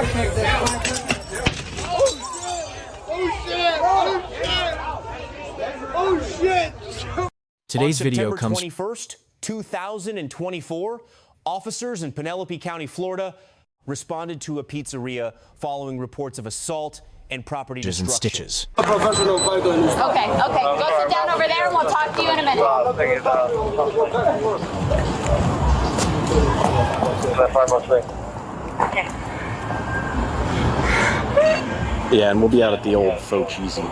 Oh shit! Today's video September comes 21st, 2024, officers in Penelope County, Florida, responded to a pizzeria following reports of assault and property and destruction. stitches. Okay, go sit down over there and we'll talk to you in a minute. Yeah, and we'll be out at the old Faux Cheesy. And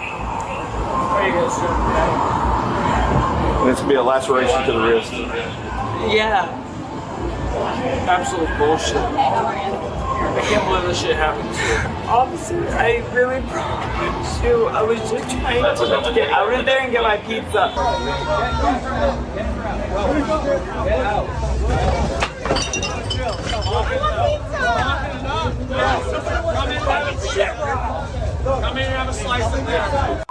it's gonna be a laceration to the wrist. Yeah. Absolute bullshit. I can't believe this shit happened. Officer, I really promise you, I was just trying to get out of there and get my pizza. Come in and have a slice of that.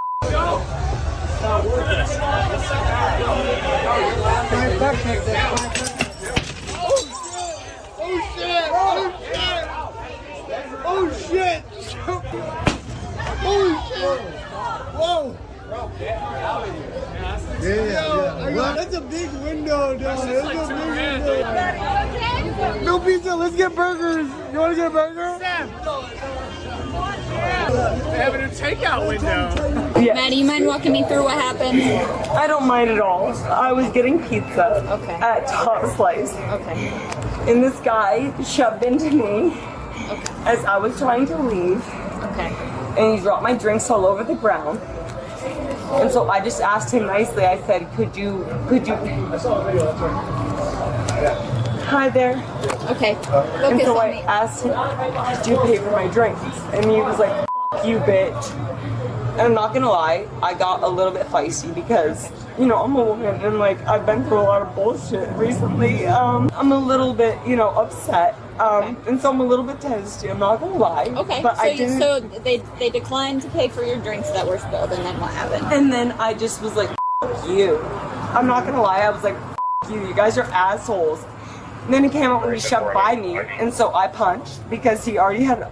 Oh shit! Whoa! Yeah. That's a big window, dude. That's a big window. No pizza, let's get burgers. You want to get a burger? Sam. They have a new takeout window. Yeah. Maddie, you mind walking me through what happened? I don't mind at all. I was getting pizza at Top Slice. Okay. And this guy shoved into me as I was trying to leave. Okay. And he dropped my drinks all over the ground. And so I just asked him nicely, I said, could you, hi there. Okay. And so I asked him, could you pay for my drinks? And he was like, F you, bitch. And I'm not gonna lie, I got a little bit feisty because, you know, I'm a woman and like I've been through a lot of bullshit recently. I'm a little bit, you know, upset. And so I'm a little bit testy, I'm not gonna lie. Okay, but so they declined to pay for your drinks that were spilled, and then what happened? And then I just was like, F you. I'm not gonna lie, I was like, F you guys are assholes. And then he came up and he shoved by me, and so I punched because he already had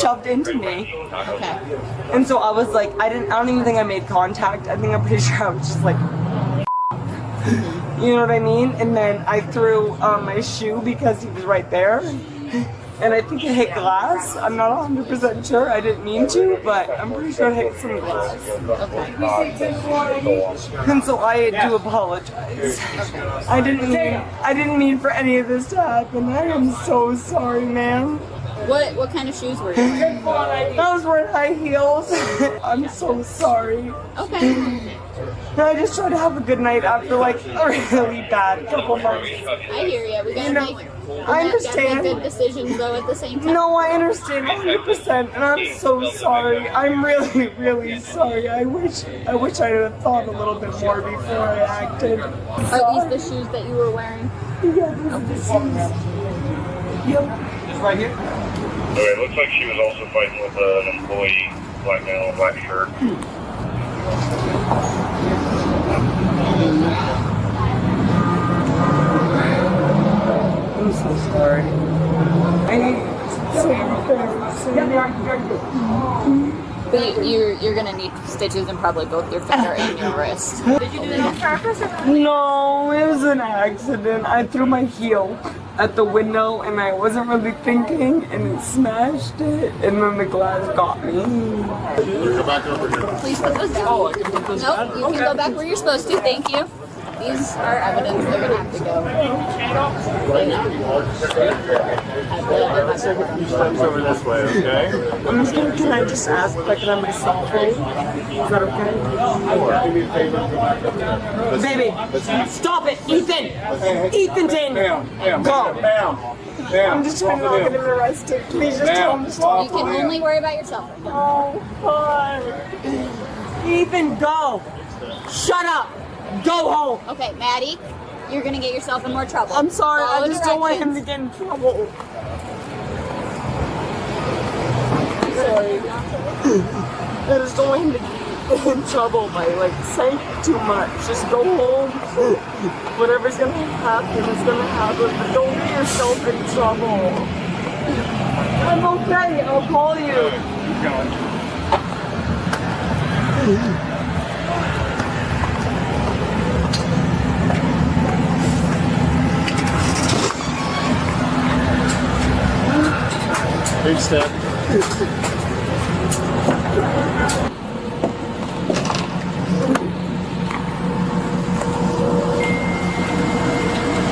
shoved into me. Okay. And so I was like, I don't even think I made contact. I'm pretty sure I was just like, you know what I mean? And then I threw my shoe because he was right there. And I think it hit glass. I'm not 100% sure. I didn't mean to, but I'm pretty sure it hit some glass. And so I do apologize. I didn't mean for any of this to happen. I am so sorry, man. What kind of shoes were you wearing? I was wearing high heels. I'm so sorry. Okay. And I just tried to have a good night after like a really bad couple months. I hear you. We gotta make. I understand. Make good decisions though at the same time. No, I understand 100%, and I'm so sorry. I'm really, really sorry. I wish I had thought a little bit more before I acted. Are these the shoes that you were wearing? Yeah, these are the shoes. Yep. It's right here. Okay, it looks like she was also fighting with an employee, black male, black shirt. I'm so sorry. I need But you're gonna need stitches in probably both your finger and your wrist. Did you do that on purpose? No, it was an accident. I threw my heel at the window and I wasn't really thinking and it smashed it and then the glass got me. Please put those down. Oh, I can put those down? Nope, you can go back where you're supposed to. Thank you. These are evidence. They're gonna have to go. Over this way, okay? Can I just ask if I can have my cell phone? Is that okay? Baby, stop it, Ethan! Ethan Daniel! Go! I'm just trying to not get him arrested. Please just tell him to stop. You can only worry about yourself. Oh, fuck. Ethan, go! Shut up! Go home! Okay, Maddie, you're gonna get yourself in more trouble. I'm sorry, Follow I just don't want him to directions. get in trouble. Sorry. I just don't want him to get in trouble by like saying too much. Just go home. Whatever's gonna happen is gonna happen, but don't get yourself in trouble. Okay, I'll call you. Keep going. Big step.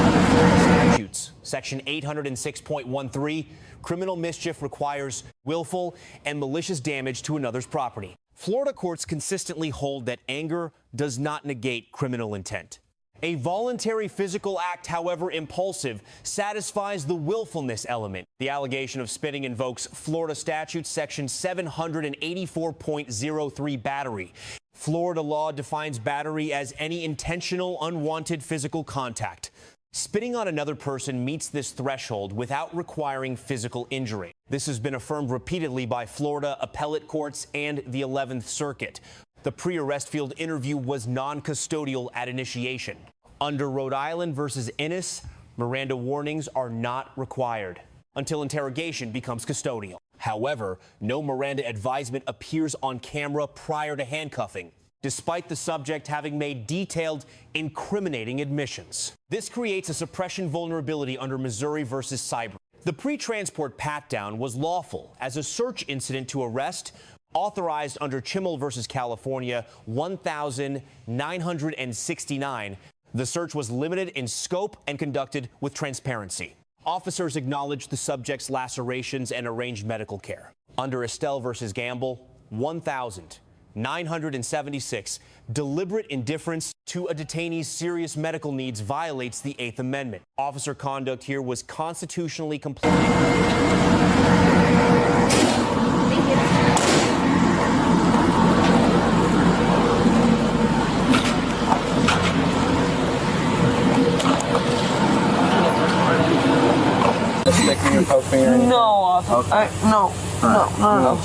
Statutes. Section 806.13, criminal mischief requires willful and malicious damage to another's property. Florida courts consistently hold that anger does not negate criminal intent. A voluntary physical act, however impulsive, satisfies the willfulness element. The allegation of spitting invokes Florida statute section 784.03 battery. Florida law defines battery as any intentional, unwanted physical contact. Spitting on another person meets this threshold without requiring physical injury. This has been affirmed repeatedly by Florida appellate courts and the 11th Circuit. The pre-arrest field interview was non-custodial at initiation. Under Rhode Island versus Innis, Miranda warnings are not required until interrogation becomes custodial. However, no Miranda advisement appears on camera prior to handcuffing, despite the subject having made detailed, incriminating admissions. This creates a suppression vulnerability under Missouri versus Cyber. The pre-transport pat-down was lawful as a search incident to arrest, authorized under Chimmel versus California 1969. The search was limited in scope and conducted with transparency. Officers acknowledged the subject's lacerations and arranged medical care. Under Estelle versus Gamble, 1976, deliberate indifference to a detainee's serious medical needs violates the 8th Amendment. Officer conduct here was constitutionally compliant. Sticking your poke finger in? No, Okay. no.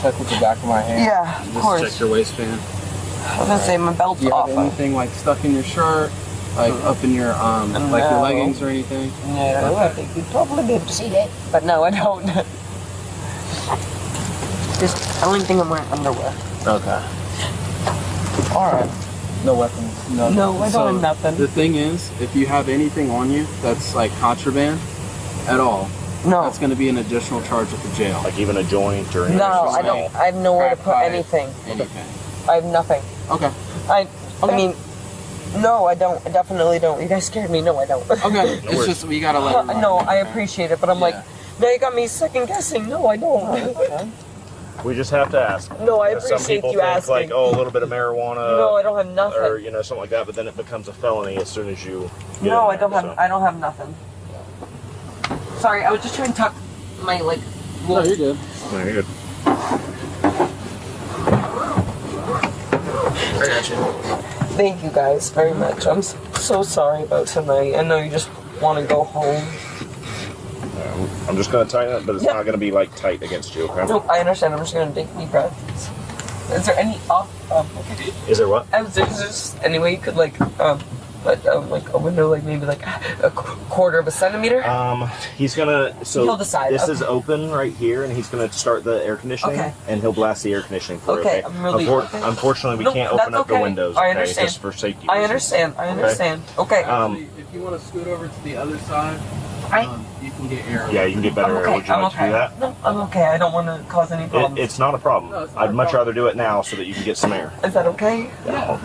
Check with the back of my hand. Yeah, of course. Check your waistband. I was gonna say my belt's Do you off. have anything like stuck in your shirt, like up in your like your leggings or anything? No, I think you'd probably be able to see that, but no, I don't. Just, I don't think I'm wearing underwear. Okay. All right. No weapons. No. No, I don't have nothing. The thing is, if you have anything on you that's like contraband at all, No. that's going to be an additional charge at the jail. Like even a joint or anything? No, I don't. I have nowhere to put Crack pipe, anything. Anything. I have nothing. Okay. I mean, no, I don't. I definitely don't. You guys scared me. No, I don't. Okay. It's just we gotta let. her No, know. I appreciate it, but I'm like, now you got me second guessing. No, I don't. We just have to ask. No, I Some appreciate people you think asking. like, oh, a little bit of marijuana. No, I don't have nothing. Or something like that, but then it becomes a felony as soon as you. Get No, in I don't there, have. so. I don't have nothing. Sorry, I was just trying to tuck my like. No, you're good. No, you're good. I got you. Thank you guys very much. I'm so sorry about tonight. I know you just want to go home. I'm just gonna tighten it, but it's not gonna be like tight against you. Okay. Nope, I understand. I'm just gonna take deep breaths. Is there any okay. Is there what? Is there just any way you could like like a window like maybe like a quarter of a centimeter? He's gonna. So He'll decide, this okay. is open right here, and he's gonna start the air conditioning, Okay. and he'll blast the air conditioning for Okay, it. I'm really- okay. Unfortunately, we No, can't that's open up the okay. windows. I Okay, understand. just for safety. I reasons. understand. Okay. If you want to scoot over to the other side, you can get air. Yeah, you can get better air. Would you like to do that? No, I'm okay. I don't want to cause any problems. It's not a problem. No, it's not I'd a much problem. rather do it now so that you can get some air. Is that okay? Yeah.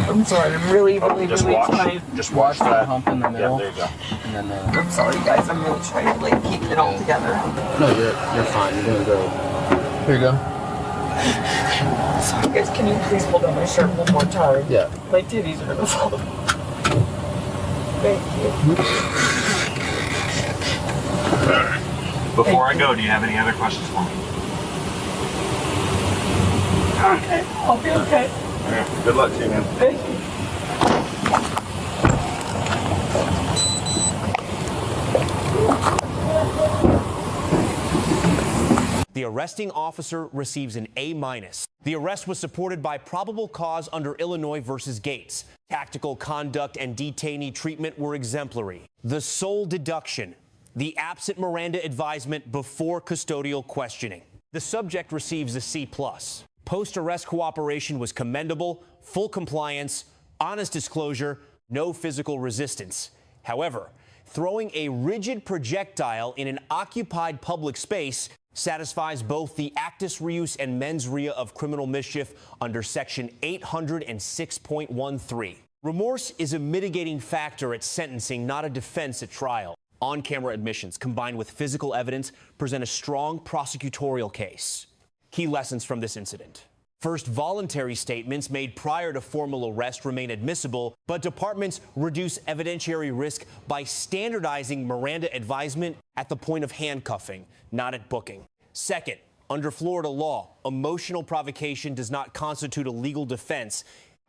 I'm sorry. I'm really Just really watch. trying. Just watch Watch that that. hump in the Yeah, middle. there you go. And then. I'm sorry, guys. I'm really trying to like keep it all together. No, you're fine. You're doing great. Here you go. Sorry, guys. Can you please pull down my shirt one more time? Yeah. My titties are gonna fall. Thank you. Before I go, do you have any other questions for me? Okay. I'll be okay. Yeah. Good luck to you, man. Thank you. The arresting officer receives an A-. The arrest was supported by probable cause under Illinois versus Gates. Tactical conduct and detainee treatment were exemplary. The sole deduction, the absent Miranda advisement before custodial questioning. The subject receives a C+. Post-arrest cooperation was commendable, full compliance, honest disclosure, no physical resistance. However, throwing a rigid projectile in an occupied public space satisfies both the actus reus and mens rea of criminal mischief under Section 806.13. Remorse is a mitigating factor at sentencing, not a defense at trial. On-camera admissions combined with physical evidence present a strong prosecutorial case. Key lessons from this incident. First, voluntary statements made prior to formal arrest remain admissible, but departments reduce evidentiary risk by standardizing Miranda advisement at the point of handcuffing, not at booking. Second, under Florida law, emotional provocation does not constitute a legal defense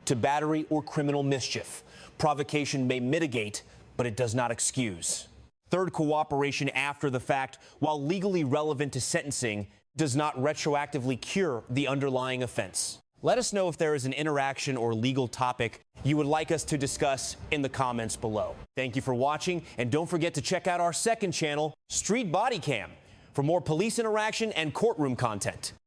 to battery or criminal mischief. Provocation may mitigate, but it does not excuse. Third, cooperation after the fact, while legally relevant to sentencing, does not retroactively cure the underlying offense. Let us know if there is an interaction or legal topic you would like us to discuss in the comments below. Thank you for watching, and don't forget to check out our second channel, Street Bodycam, for more police interaction and courtroom content.